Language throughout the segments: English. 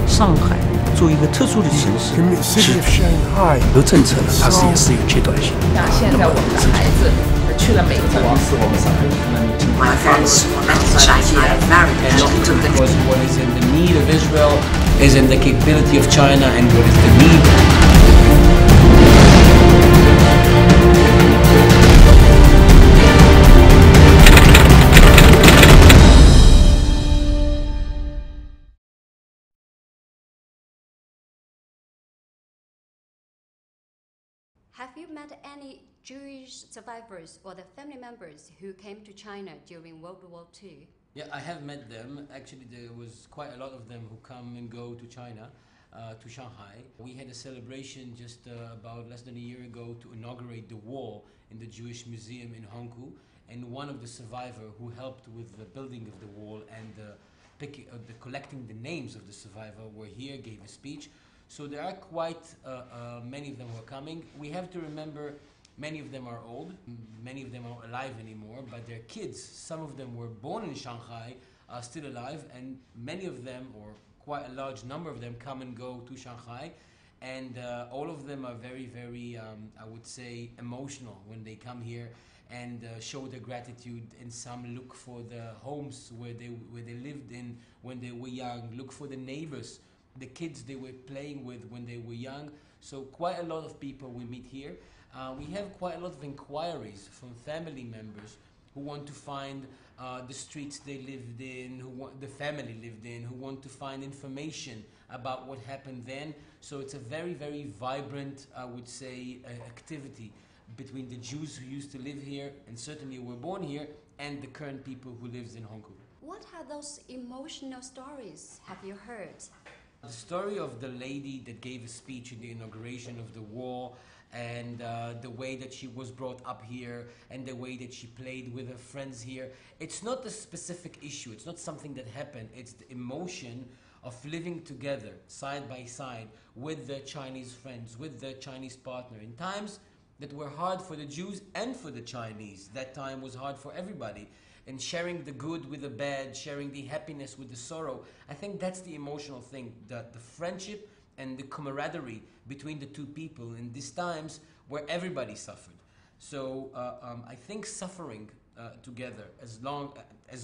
上海作为一个特殊的城市，是有政策的，它也是有阶段性。像现在我们的孩子去了美国， My friends are here, married, because what is in the need of Israel is in the capability of China, and what is the need. Have you met any Jewish survivors or the family members who came to China during World War II? Yeah, I have met them. Actually, there was quite a lot of them who come and go to China, to Shanghai. We had a celebration just about less than a year ago to inaugurate the wall in the Jewish Museum in Hongkou. And one of the survivors who helped with the building of the wall and the collecting the names of the survivor were here, gave a speech. So there are quite many of them who are coming. We have to remember many of them are old, many of them are not alive anymore, but their kids, some of them were born in Shanghai, are still alive, and many of them, or quite a large number of them, come and go to Shanghai. And all of them are very, very, I would say, emotional when they come here and show their gratitude. And some look for the homes where they lived in when they were young, look for the neighbors, the kids they were playing with when they were young. So quite a lot of people we meet here. We have quite a lot of inquiries from family members who want to find the streets they lived in, the family lived in, who want to find information about what happened then. So it's a very, very vibrant, I would say, activity between the Jews who used to live here and certainly were born here and the current people who lives in Hong Kong. What are those emotional stories have you heard? The story of the lady that gave a speech in the inauguration of the wall, and the way that she was brought up here and the way that she played with her friends here. It's not a specific issue, it's not something that happened, it's the emotion of living together side by side with their Chinese friends, with their Chinese partner in times that were hard for the Jews and for the Chinese. That time was hard for everybody. And sharing the good with the bad, sharing the happiness with the sorrow. I think that's the emotional thing, the friendship and the camaraderie between the two people in these times where everybody suffered. So I think suffering together, as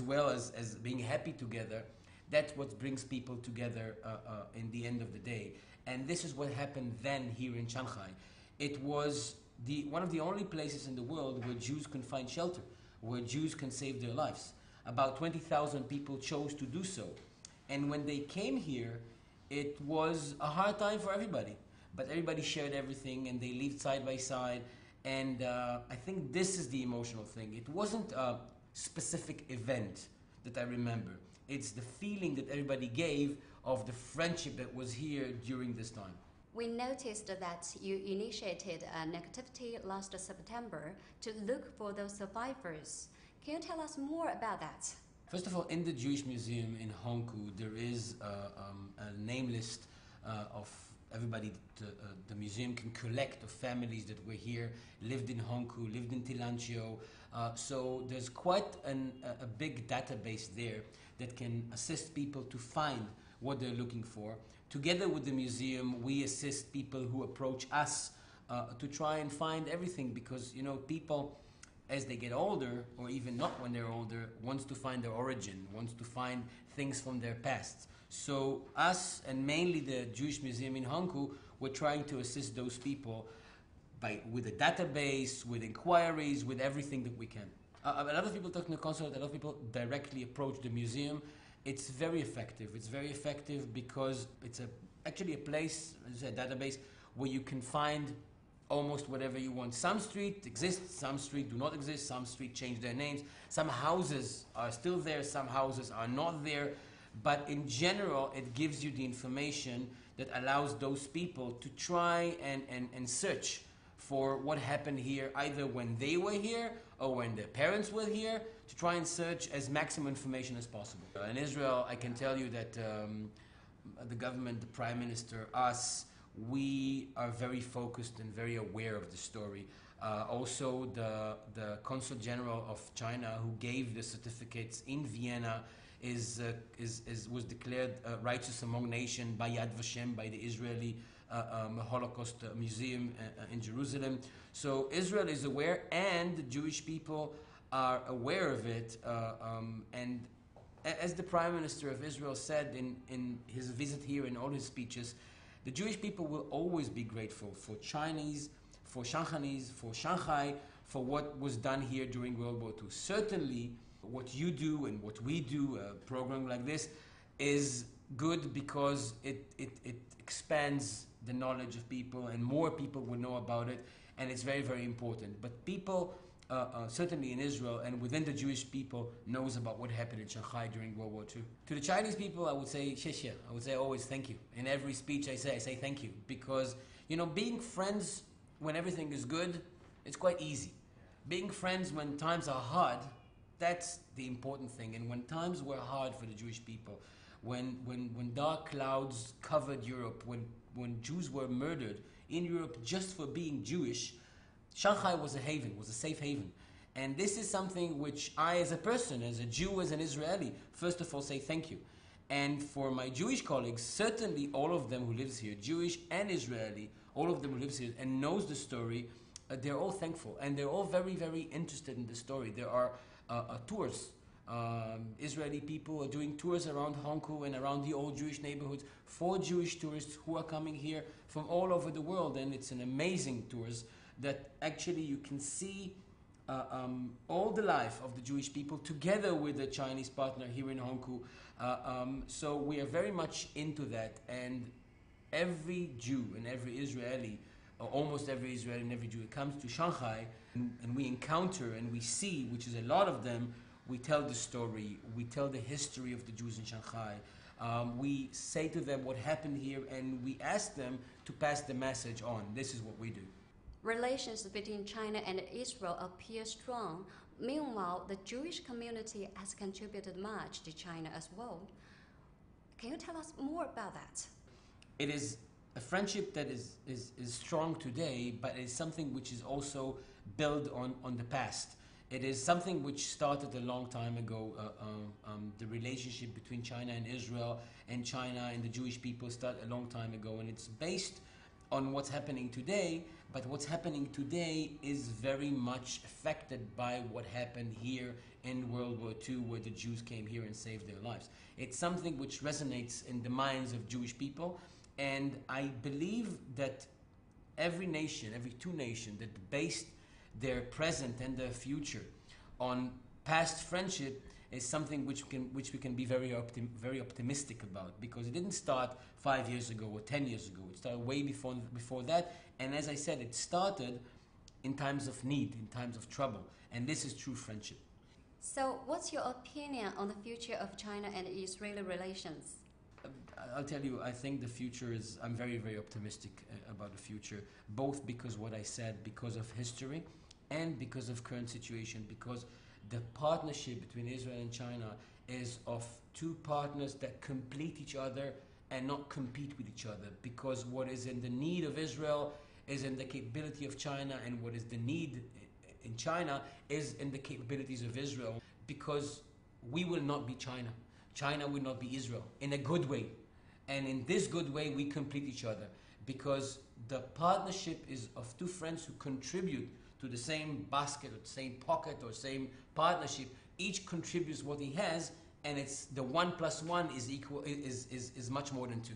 well as being happy together, that's what brings people together in the end of the day. And this is what happened then here in Shanghai. It was one of the only places in the world where Jews can find shelter, where Jews can save their lives. About 20,000 people chose to do so. And when they came here, it was a hard time for everybody. But everybody shared everything and they lived side by side. And I think this is the emotional thing. It wasn't a specific event that I remember. It's the feeling that everybody gave of the friendship that was here during this time. We noticed that you initiated an activity last September to look for those survivors. Can you tell us more about that? First of all, in the Jewish Museum in Hongkou, there is a name list of everybody that the museum can collect, of families that were here, lived in Hongkou, lived in Tilancio. So there's quite a big database there that can assist people to find what they're looking for. Together with the museum, we assist people who approach us to try and find everything, because, you know, people, as they get older, or even not when they're older, wants to find their origin, wants to find things from their past. So us, and mainly the Jewish Museum in Hongkou, we're trying to assist those people with a database, with inquiries, with everything that we can. A lot of people talk to the consulate, a lot of people directly approach the museum. It's very effective. It's very effective because it's actually a place, a database, where you can find almost whatever you want. Some streets exist, some streets do not exist, some streets change their names, some houses are still there, some houses are not there. But in general, it gives you the information that allows those people to try and search for what happened here, either when they were here or when their parents were here, to try and search as maximum information as possible. In Israel, I can tell you that the government, the Prime Minister, us, we are very focused and very aware of the story. Also, the Consul General of China, who gave the certificates in Vienna, was declared righteous among nations by Yad Vashem, by the Israeli Holocaust Museum in Jerusalem. So Israel is aware, and the Jewish people are aware of it. And as the Prime Minister of Israel said in his visit here, in all his speeches, the Jewish people will always be grateful for Chinese, for Shanghainese, for Shanghai, for what was done here during World War II. Certainly, what you do and what we do, a program like this, is good because it expands the knowledge of people, and more people will know about it, and it's very, very important. But people, certainly in Israel and within the Jewish people, knows about what happened in Shanghai during World War II. To the Chinese people, I would say "xie xie." I would say always "thank you." In every speech I say "thank you," because, you know, being friends when everything is good, it's quite easy. Being friends when times are hard, that's the important thing. And when times were hard for the Jewish people, when dark clouds covered Europe, when Jews were murdered in Europe just for being Jewish, Shanghai was a haven, was a safe haven. And this is something which I, as a person, as a Jew, as an Israeli, first of all say thank you. And for my Jewish colleagues, certainly all of them who lives here, Jewish and Israeli, all of them who lives here and knows the story, they're all thankful. And they're all very, very interested in the story. There are tours. Israeli people are doing tours around Hongkou and around the old Jewish neighborhoods for Jewish tourists who are coming here from all over the world. And it's an amazing tours that actually you can see all the life of the Jewish people together with the Chinese partner here in Hongkou. So we are very much into that, and every Jew and every Israeli, or almost every Israeli and every Jew who comes to Shanghai and we encounter and we see, which is a lot of them, we tell the story, we tell the history of the Jews in Shanghai. We say to them what happened here, and we ask them to pass the message on. This is what we do. Relations between China and Israel appear strong. Meanwhile, the Jewish community has contributed much to China as well. Can you tell us more about that? It is a friendship that is strong today, but it is something which is also built on the past. It is something which started a long time ago. The relationship between China and Israel, and China and the Jewish people started a long time ago, and it's based on what's happening today, but what's happening today is very much affected by what happened here in World War II, where the Jews came here and saved their lives. It's something which resonates in the minds of Jewish people, and I believe that every nation, every two nations that based their present and their future on past friendship is something which we can be very optimistic about, because it didn't start 5 years ago or 10 years ago. It started way before that, and as I said, it started in times of need, in times of trouble, and this is true friendship. So what's your opinion on the future of China and Israeli relations? I'll tell you, I think the future is, I'm very, very optimistic about the future, both because what I said, because of history, and because of current situation, because the partnership between Israel and China is of two partners that complete each other and not compete with each other, because what is in the need of Israel is in the capability of China, and what is the need in China is in the capabilities of Israel, because we will not be China. China will not be Israel, in a good way. And in this good way, we complete each other, because the partnership is of two friends who contribute to the same basket or the same pocket or same partnership. Each contributes what he has, and it's the 1 + 1 is equal, is much more than 2.